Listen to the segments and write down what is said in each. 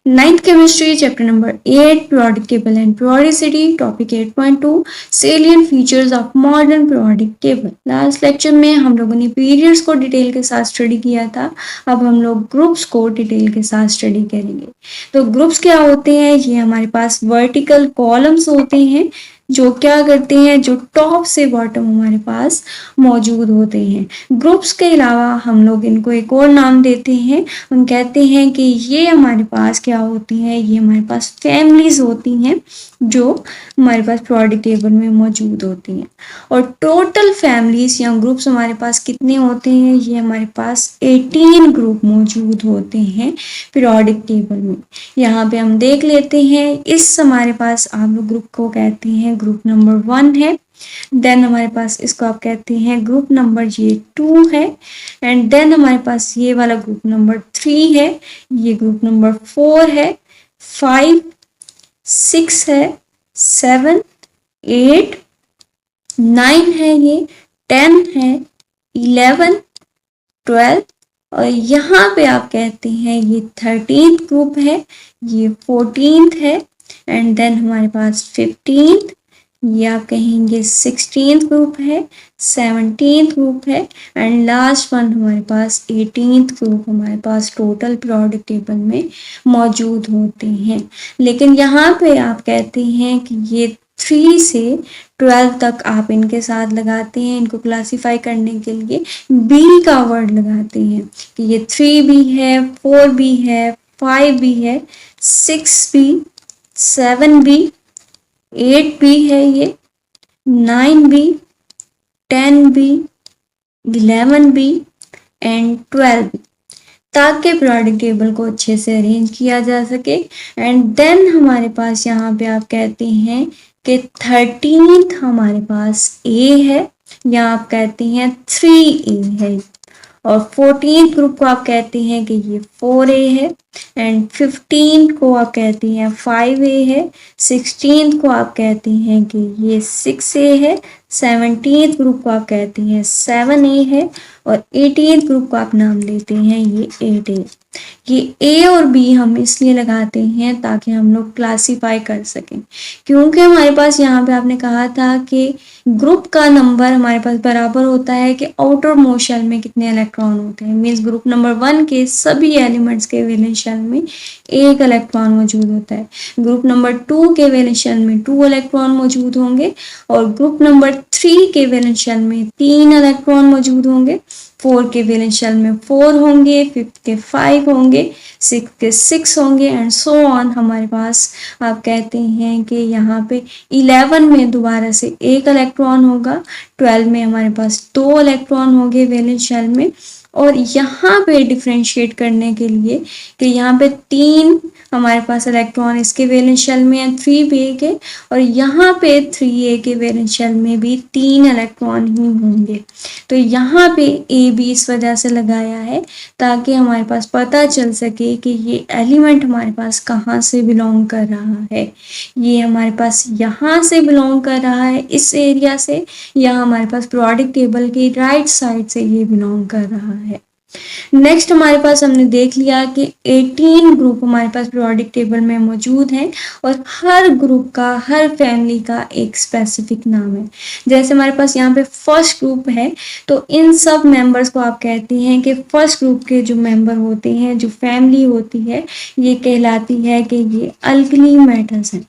Ninth chemistry chapter number 8 periodic table and periodicity topic 8.2 salient features of modern periodic table. Last lecture में हम लोगों ने periods को detail के साथ स्टडी किया था। अब हम लोग ग्रुप्स को डिटेल के साथ स्टडी करेंगे। तो ग्रुप्स क्या होते हैं? ये हमारे पास वर्टिकल कॉलम्स होते हैं जो क्या करते हैं, जो टॉप से बॉटम हमारे पास मौजूद होते हैं। ग्रुप्स के अलावा हम लोग इनको एक और नाम देते हैं, हम कहते हैं कि ये हमारे पास क्या होती हैं, ये हमारे पास फैमिलीज होती हैं जो हमारे पास पीरियोडिक टेबल में मौजूद होती हैं। और टोटल फैमिलीज या ग्रुप्स हमारे पास कितने होते हैं? ये हमारे पास 18 ग्रुप मौजूद होते हैं पीरियोडिक टेबल में। यहाँ पे हम देख लेते हैं, इस हमारे पास आप लोग ग्रुप को कहते हैं ग्रुप नंबर 1 है। देन हमारे पास इसको आप कहते हैं ग्रुप नंबर ये 2 है। एंड देन हमारे पास ये वाला ग्रुप नंबर 3 है, ये ग्रुप नंबर 4 है, 5, 6 है, 7, 8, 9 है, ये 10 है, 11, 12 और यहाँ पे आप कहते हैं ये 13th ग्रुप है, ये 14th है। एंड देन हमारे पास 15th, ये आप कहेंगे 16th ग्रुप है, 17th ग्रुप है एंड लास्ट वन हमारे पास 18th ग्रुप हमारे पास टोटल पीरियोडिक टेबल में मौजूद होते हैं। लेकिन यहाँ पे आप कहते हैं कि ये 3 से 12 तक आप इनके साथ लगाते हैं, इनको क्लासीफाई करने के लिए बी का वर्ड लगाते हैं कि ये 3 भी है, 4 भी है, 5 भी है, 6 भी, 7 भी, 8 भी है, ये 9 भी, 10 भी, 11 भी एंड 12 भी, ताकि पीरियोडिक टेबल को अच्छे से अरेंज किया जा सके। एंड देन हमारे पास यहाँ पे आप कहते हैं कि 13th हमारे पास ए है, या आप कहते हैं 3A है। और 14th ग्रुप को आप कहते हैं कि ये 4A है। एंड 15 को आप कहते हैं 5A है। 16 को आप कहते हैं कि ये 6A है। 17th ग्रुप को आप कहते हैं 7A है। और 18th ग्रुप को आप नाम लेते हैं ये 8A। ये ए और बी हम इसलिए लगाते हैं ताकि हम लोग क्लासीफाई कर सकें, क्योंकि हमारे पास यहाँ पे आपने कहा था कि ग्रुप का नंबर हमारे पास बराबर होता है कि आउटर मोस्ट शेल में कितने इलेक्ट्रॉन होते हैं। मीन्स ग्रुप नंबर 1 के सभी एलिमेंट्स के वैलेंस शेल में 1 इलेक्ट्रॉन मौजूद होता है। ग्रुप नंबर 2 के वैलेंस शेल में 2 इलेक्ट्रॉन मौजूद होंगे और ग्रुप नंबर 3 के वैलेंस शेल में 3 इलेक्ट्रॉन मौजूद होंगे। 4 के वैलेंस शेल में 4 होंगे, 5 के 5 होंगे, 6 के 6 होंगे एंड सो ऑन। हमारे पास आप कहते हैं कि यहाँ पे 11 में दोबारा से 1 इलेक्ट्रॉन होगा, 12 में हमारे पास 2 इलेक्ट्रॉन होंगे वैलेंस शेल में। और यहाँ पे डिफ्रेंशिएट करने के लिए कि यहाँ पे 3 हमारे पास इलेक्ट्रॉन इसके वैलेंस शेल में है 3A के, और यहाँ पे 3A के वैलेंस शेल में भी 3 इलेक्ट्रॉन ही होंगे। तो यहाँ पे ए बी इस वजह से लगाया है ताकि हमारे पास पता चल सके कि ये एलिमेंट हमारे पास कहाँ से बिलोंग कर रहा है। ये हमारे पास यहाँ से बिलोंग कर रहा है, इस एरिया से, या हमारे पास पीरियोडिक टेबल की राइट साइड से ये बिलोंग कर रहा है। नेक्स्ट हमारे पास हमने देख लिया कि 18 ग्रुप हमारे पास पीरियोडिक टेबल में मौजूद हैं और हर ग्रुप का, हर फैमिली का एक स्पेसिफिक नाम है। जैसे हमारे पास यहाँ पे फर्स्ट ग्रुप है, तो इन सब मेंबर्स को आप कहते हैं कि फर्स्ट ग्रुप के जो मेंबर होते हैं, जो फैमिली होती है, ये कहलाती है कि ये अल्कली मेटल्स हैं।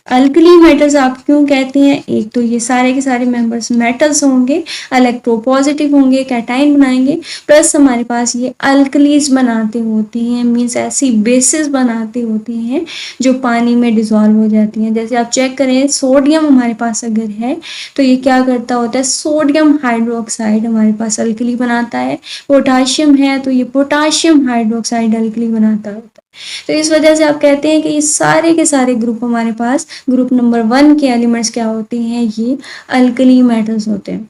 अल्कली मेटल्स आप क्यों कहते हैं? एक तो ये सारे के सारे मेंबर्स मेटल्स होंगे, इलेक्ट्रोपॉजिटिव होंगे, कैटाइन बनाएंगे, प्लस हमारे पास ये अल्कलीज बनाते होते हैं, मीन्स ऐसी बेसिस बनाते होते हैं जो पानी में डिजॉल्व हो जाती हैं। जैसे आप चेक करें, सोडियम हमारे पास अगर है तो ये क्या करता होता है, सोडियम हाइड्रोक्साइड हमारे पास अल्कली बनाता है। पोटाशियम है तो ये पोटाशियम हाइड्रोक्साइड अल्कली बनाता होता है। तो इस वजह से आप कहते हैं कि ये सारे के सारे ग्रुप हमारे पास ग्रुप नंबर 1 के एलिमेंट्स क्या होते हैं, ये अल्कली मेटल्स होते हैं।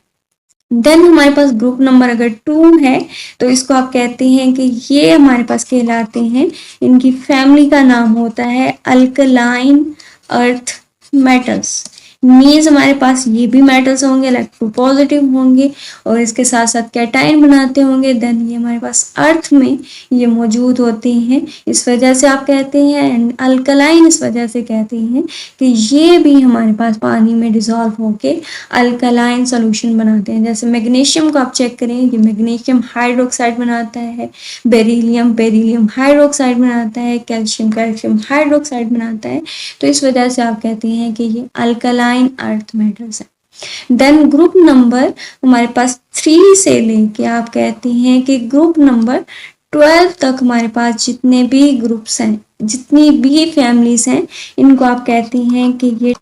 देन हमारे पास ग्रुप नंबर अगर 2 है तो इसको आप कहते हैं कि ये हमारे पास कहलाते हैं, इनकी फैमिली का नाम होता है अल्कलाइन अर्थ मेटल्स। मीन्स हमारे पास ये भी मेटल्स होंगे, इलेक्ट्रोपॉजिटिव होंगे और इसके साथ साथ कैटाइन बनाते होंगे, देन ये हमारे पास अर्थ में ये मौजूद होते हैं। इस वजह से आप कहते हैं एंड अल्कलाइन इस वजह से कहते हैं कि ये भी हमारे पास पानी में डिजॉल्व होके अल्कलाइन सोल्यूशन बनाते हैं। जैसे मैग्नीशियम को आप चेक करें, ये मैग्नीशियम हाइड्रोक्साइड बनाता है, बेरिलियम बेरिलियम हाइड्रोक्साइड बनाता है, कैल्शियम कैल्शियम हाइड्रोक्साइड बनाता है। तो इस वजह से आप कहते हैं कि ये अल्कलाइन अर्थ मेटल्स है। देन ग्रुप नंबर हमारे पास 3 से लेके आप कहते हैं कि ग्रुप नंबर 12 तक हमारे पास जितने भी ग्रुप्स हैं, जितनी भी फैमिलीज हैं, इनको आप कहते हैं कि ये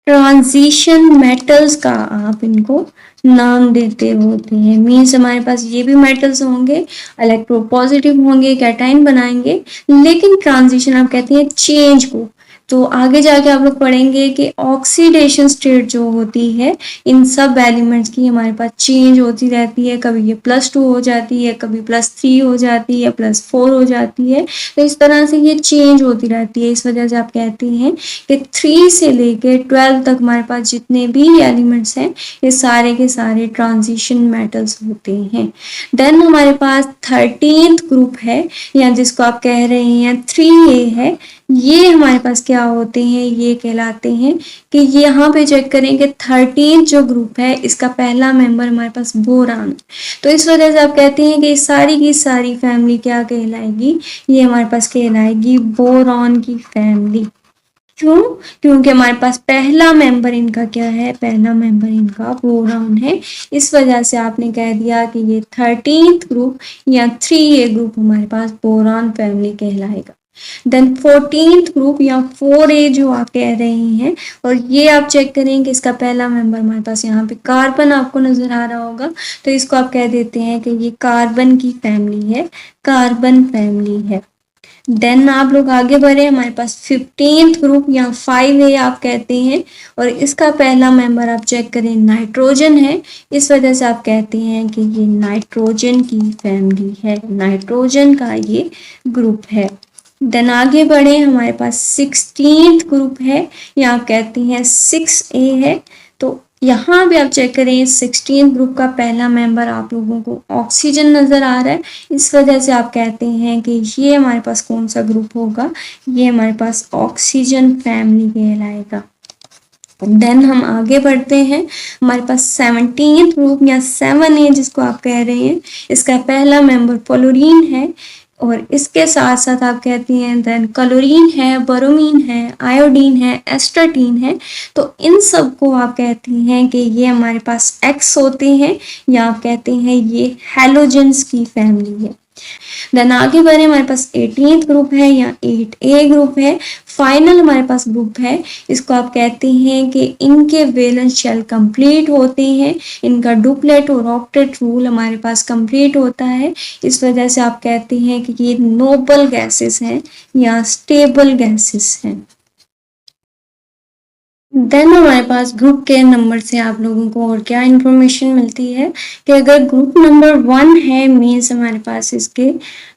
ट्रांजिशन मेटल्स का आप इनको नाम देते होते हैं। मीन्स हमारे पास ये भी मेटल्स होंगे, इलेक्ट्रोपॉजिटिव होंगे, कैटाइन बनाएंगे, लेकिन ट्रांजिशन आप कहते हैं चेंज को। तो आगे जाके आप लोग पढ़ेंगे कि ऑक्सीडेशन स्टेट जो होती है इन सब एलिमेंट्स की हमारे पास चेंज होती रहती है। कभी ये +2 हो जाती है, कभी +3 हो जाती है, +4 हो जाती है। तो इस तरह से ये चेंज होती रहती है। इस वजह से आप कहते हैं कि 3 से लेके 12 तक हमारे पास जितने भी एलिमेंट्स हैं ये सारे के सारे ट्रांजिशन मेटल्स होते हैं। देन हमारे पास 13th ग्रुप है या जिसको आप कह रहे हैं 3A है। ये हमारे पास क्या होते हैं, ये कहलाते हैं कि यहाँ पे चेक करेंगे 13 जो ग्रुप है इसका पहला मेंबर हमारे पास बोरान। तो इस वजह से आप कहते हैं कि सारी की सारी फैमिली क्या कहलाएगी, ये हमारे पास कहलाएगी बोरॉन की फैमिली। क्यों? क्योंकि हमारे पास पहला मेंबर इनका क्या है, पहला मेंबर इनका बोरॉन है। इस वजह से आपने कह दिया कि ये 13th ग्रुप या 3A ग्रुप हमारे पास बोरॉन फैमिली कहलाएगा। देन 14th ग्रुप या 4A जो आप कह रहे हैं, और ये आप चेक करें कि इसका पहला मेंबर हमारे पास यहाँ पे कार्बन आपको नजर आ रहा होगा, तो इसको आप कह देते हैं कि ये कार्बन की फैमिली है, कार्बन फैमिली है। देन आप लोग आगे बढ़े, हमारे पास 15th ग्रुप या 5A आप कहते हैं, और इसका पहला मेंबर आप चेक करें नाइट्रोजन है। इस वजह से आप कहते हैं कि ये नाइट्रोजन की फैमिली है, नाइट्रोजन का ये ग्रुप है। देन आगे बढ़े, हमारे पास 16th ग्रुप है या आप कहते हैं 6A है। तो यहाँ भी आप चेक करें 16th ग्रुप का पहला मेंबर आप लोगों को ऑक्सीजन नजर आ रहा है। इस वजह से आप कहते हैं कि ये हमारे पास कौन सा ग्रुप होगा, ये हमारे पास ऑक्सीजन फैमिली कहलाएगा। देन हम आगे बढ़ते हैं, हमारे पास 17th ग्रुप या 7A जिसको आप कह रहे हैं, इसका पहला मेंबर फ्लोरीन है, और इसके साथ साथ आप कहती हैं देन क्लोरीन है, ब्रोमीन है, आयोडीन है, एस्टाटीन है। तो इन सब को आप कहती हैं कि ये हमारे पास एक्स होते हैं, या आप कहते हैं ये हैलोजेंस की फैमिली है। देन आगे बढ़े, हमारे पास 18th ग्रुप है या 8A ग्रुप है, फाइनल हमारे पास ग्रुप है। इसको आप कहते हैं कि इनके वैलेंस शेल कंप्लीट होते हैं, इनका डुप्लेट और ऑक्टेट रूल हमारे पास कंप्लीट होता है। इस वजह से आप कहते हैं कि ये नोबल गैसेस हैं या स्टेबल गैसेस हैं। देन हमारे पास ग्रुप के नंबर से आप लोगों को और क्या इंफॉर्मेशन मिलती है कि अगर ग्रुप नंबर 1 है, मीन्स हमारे पास इसके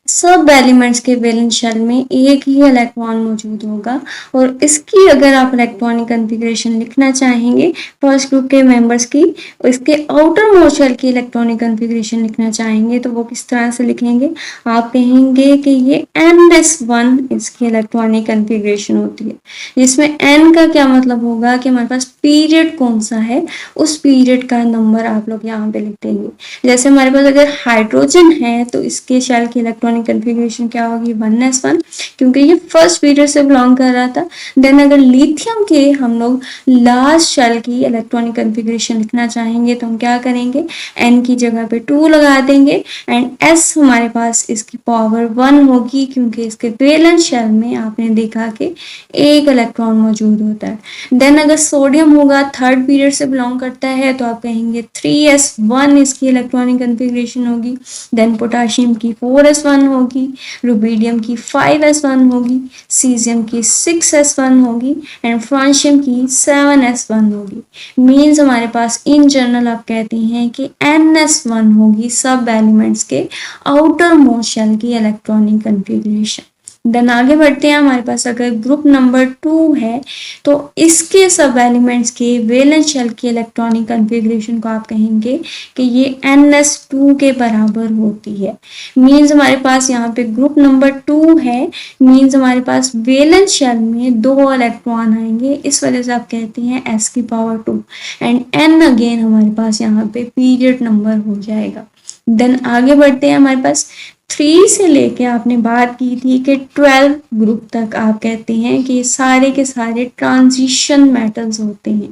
सब एलिमेंट्स के वैलेंस शेल में एक ही इलेक्ट्रॉन मौजूद होगा, और इसकी अगर आप इलेक्ट्रॉनिक कॉन्फ़िगरेशन लिखना चाहेंगे फर्स्ट ग्रुप के मेंबर्स की, और इसके आउटर मोस्ट शेल की इलेक्ट्रॉनिक कॉन्फ़िगरेशन लिखना चाहेंगे तो वो किस तरह से लिखेंगे, आप कहेंगे कि ये NS1 इसकी इलेक्ट्रॉनिक कॉन्फ़िगरेशन होती है, जिसमें N का क्या मतलब होगा कि हमारे पास पीरियड कौन सा है, उस पीरियड का नंबर आप लोग यहाँ पे लिख देंगे। जैसे हमारे पास अगर हाइड्रोजन है तो इसके शेल की इलेक्ट्रॉनिक कॉन्फ़िगरेशन क्या होगी, 1s1, क्योंकि ये फर्स्ट पीरियड से बिलोंग कर रहा था। देन अगर लिथियम के हम लोग लास्ट शेल की इलेक्ट्रॉनिक कॉन्फ़िगरेशन लिखना चाहेंगे तो हम क्या करेंगे, n की जगह पे 2 लगा देंगे, एंड s हमारे पास इसकी पावर 1 होगी, क्योंकि इसके वैलेंस शेल में आपने देखा कि एक इलेक्ट्रॉन मौजूद होता है। देन अगर सोडियम होगा, थर्ड पीरियड से बिलोंग करता है, तो आप कहेंगे 3s1 इसकी इलेक्ट्रॉनिक कॉन्फ़िगरेशन होगी। देन पोटाशियम की 4s1 होगी, रुबीडियम की 5s1 होगी, सीजियम की 6s1 होगी, एंड फ्रांशियम की 7s1 होगी। मीन्स हमारे पास इन जनरल आप कहते हैं कि NS1 होगी सब एलिमेंट्स के आउटर मोस्ट शेल की इलेक्ट्रॉनिक कॉन्फ़िगरेशन। देन आगे बढ़ते हैं, हमारे पास अगर ग्रुप नंबर 2 है तो इसके सब एलिमेंट्स के वैलेंस शेल की इलेक्ट्रॉनिक कॉन्फ़िगरेशन को आप कहेंगे कि ये ns2 के बराबर होती है। मींस हमारे पास यहाँ पे ग्रुप नंबर 2 है, मींस हमारे पास वैलेंस शेल में 2 इलेक्ट्रॉन आएंगे, इस वजह से आप कहते हैं s⁻2 एंड n अगेन हमारे पास यहाँ पे पीरियड नंबर हो जाएगा। देन आगे बढ़ते हैं, हमारे पास 3 से लेके आपने बात की थी कि 12 ग्रुप तक आप कहते हैं कि सारे के सारे ट्रांजिशन मेटल्स होते हैं।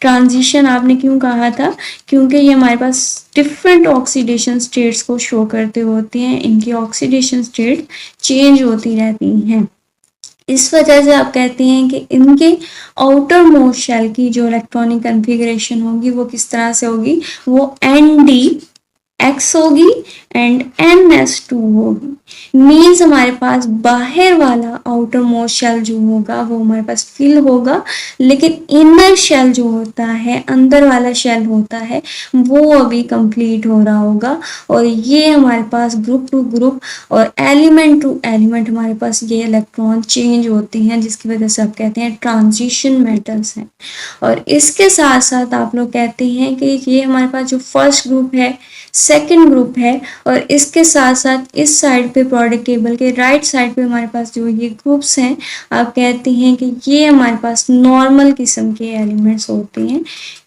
ट्रांजिशन आपने क्यों कहा था? क्योंकि ये हमारे पास डिफरेंट ऑक्सीडेशन स्टेट्स को शो करते होते हैं, इनकी ऑक्सीडेशन स्टेट चेंज होती रहती हैं। इस वजह से आप कहते हैं कि इनके आउटर मोस्ट शेल की जो इलेक्ट्रॉनिक कॉन्फ़िगरेशन होगी वो किस तरह से होगी, वो NDX होगी एंड NS2 होगी। मीन्स हमारे पास बाहर वाला आउटर मोस्ट शेल जो होगा वो हमारे पास फिल होगा, लेकिन इनर शेल जो होता है, अंदर वाला शेल होता है, वो अभी कंप्लीट हो रहा होगा। और ये हमारे पास ग्रुप टू ग्रुप और एलिमेंट टू एलिमेंट हमारे पास ये इलेक्ट्रॉन चेंज होते हैं, जिसकी वजह से आप कहते हैं ट्रांजिशन मेटल्स हैं। और इसके साथ साथ आप लोग कहते हैं कि ये हमारे पास जो फर्स्ट ग्रुप है, सेकंड ग्रुप है, और इसके साथ साथ इस साइड पे प्रोडक्ट टेबल के राइट साइड पे हमारे पास जो ये ग्रुप्स हैं, आप कहते हैं कि ये हमारे पास नॉर्मल किस्म के एलिमेंट्स होते हैं।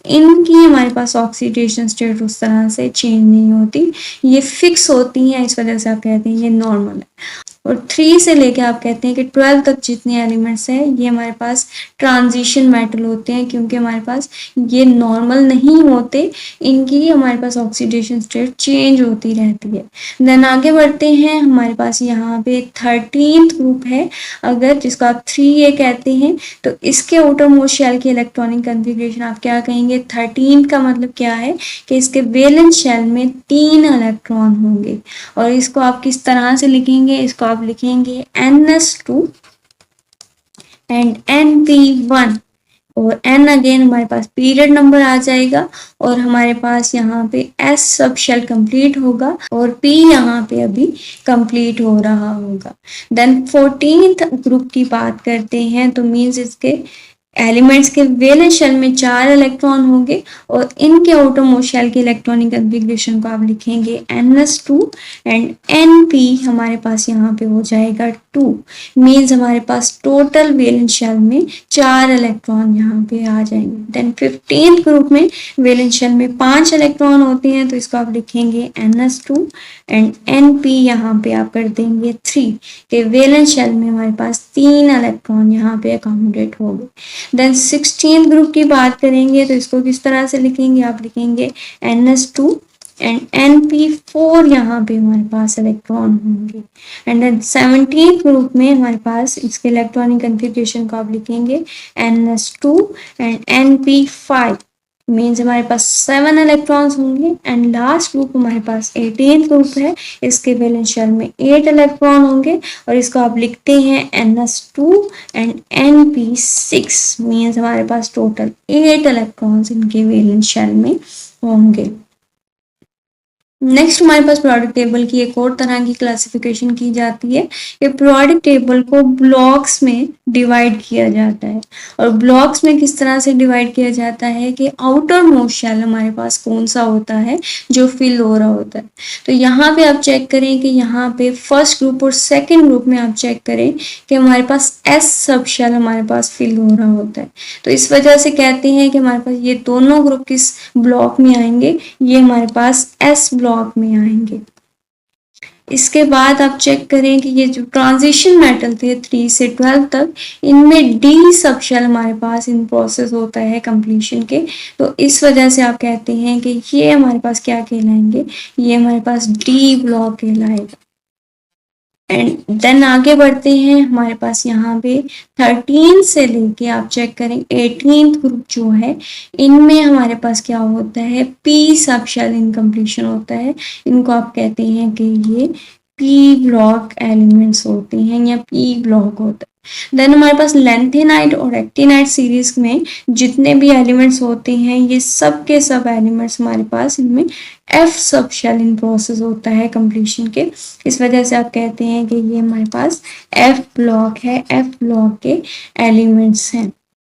इनकी हमारे पास ऑक्सीडेशन स्टेट उस तरह से चेंज नहीं होती, ये फिक्स होती हैं, इस वजह से आप कहते हैं ये नॉर्मल है। और 3 से लेके आप कहते हैं कि 12 तक जितने एलिमेंट्स हैं ये हमारे पास ट्रांजिशन मेटल होते हैं, क्योंकि हमारे पास ये नॉर्मल नहीं होते, इनकी हमारे पास ऑक्सीडेशन स्टेट चेंज होती रहती है। देन आगे बढ़ते हैं, हमारे पास यहाँ पे 13th ग्रुप है अगर, जिसको आप 3A कहते हैं, तो इसके आउटर मोस्ट शेल की इलेक्ट्रॉनिक कॉन्फ़िगरेशन आप क्या कहेंगे? 13 का मतलब क्या है कि इसके वैलेंस शेल में 3 इलेक्ट्रॉन होंगे। और इसको आप किस तरह से लिखेंगे? इसको आप लिखेंगे NS2 एंड NP1 और N अगेन हमारे पास पीरियड नंबर आ जाएगा, और हमारे पास यहाँ पे S सब शेल कंप्लीट होगा और P यहाँ पे अभी कंप्लीट हो रहा होगा। देन 14th ग्रुप की बात करते हैं, तो मीन्स इसके एलिमेंट्स के वैलेंस शेल में 4 इलेक्ट्रॉन होंगे, और इनके आउटर मोस्ट शेल की इलेक्ट्रॉनिक कॉन्फ़िगरेशन को आप लिखेंगे NS2 एंड NP हमारे पास यहाँ पे हो जाएगा 2। मीन्स हमारे पास टोटल वैलेंस शेल में 4 इलेक्ट्रॉन यहाँ पे आ जाएंगे। देन 15th ग्रुप में वैलेंस शेल में 5 इलेक्ट्रॉन होते हैं, तो इसको आप लिखेंगे NS2 एंड NP यहाँ पे आप कर देंगे 3 के वैलेंस शेल में हमारे पास 3 इलेक्ट्रॉन यहाँ पे अकोमोडेट हो गए। देन 16th ग्रुप की बात करेंगे, तो इसको किस तरह से लिखेंगे? आप लिखेंगे NS2 एंड NP4 यहाँ पे हमारे पास इलेक्ट्रॉन होंगे। एंड देन 17th ग्रुप में हमारे पास इसके इलेक्ट्रॉनिक कॉन्फ़िगरेशन को आप लिखेंगे NS2 एंड NP5। मीन्स हमारे पास 7 इलेक्ट्रॉन्स होंगे। एंड लास्ट ग्रुप हमारे पास 18th ग्रुप है, इसके वैलेंस शेल में 8 इलेक्ट्रॉन होंगे, और इसको आप लिखते हैं NS2 एंड NP6। मीन्स हमारे पास टोटल 8 इलेक्ट्रॉन्स इनके वैलेंस शेल में होंगे। नेक्स्ट हमारे पास प्रोडक्ट टेबल की एक और तरह की क्लासिफिकेशन की जाती है कि प्रोडक्ट टेबल को ब्लॉक्स में डिवाइड किया जाता है। और ब्लॉक्स में किस तरह से डिवाइड किया जाता है कि आउटर मोस्ट शेल हमारे पास कौन सा होता है जो फिल हो रहा होता है। तो यहाँ पे आप चेक करें कि यहाँ पे फर्स्ट ग्रुप और सेकेंड ग्रुप में आप चेक करें कि हमारे पास S सब शेल हमारे पास फिल हो रहा होता है। तो इस वजह से कहते हैं कि हमारे पास ये दोनों ग्रुप किस ब्लॉक में आएंगे? ये हमारे पास S ब्लॉक में आएंगे। इसके बाद आप चेक करें कि ये जो ट्रांजिशन मेटल थे 3 से 12 तक, इनमें D सब शेल हमारे पास इन प्रोसेस होता है कंप्लीशन के। तो इस वजह से आप कहते हैं कि ये हमारे पास क्या कहलाएंगे? ये हमारे पास D ब्लॉक कहलाएगा। एंड देन आगे बढ़ते हैं, हमारे पास यहाँ पे 13 से लेके आप चेक करें 18th ग्रुप जो है, इनमें हमारे पास क्या होता है? P सब शेल इनकम्प्लीशन होता है। इनको आप कहते हैं कि ये पी ब्लॉक एलिमेंट्स होते हैं या पी ब्लॉक होता है। देन हमारे पास लेंथेनाइट और एक्टिनाइट सीरीज में जितने भी एलिमेंट्स होते हैं ये सब के सब एलिमेंट्स हमारे पास इनमें एफ सब शेल इन प्रोसेस होता है कंप्लीशन के। इस वजह से आप कहते हैं कि ये हमारे पास एफ ब्लॉक है, एफ ब्लॉक के एलिमेंट्स हैं।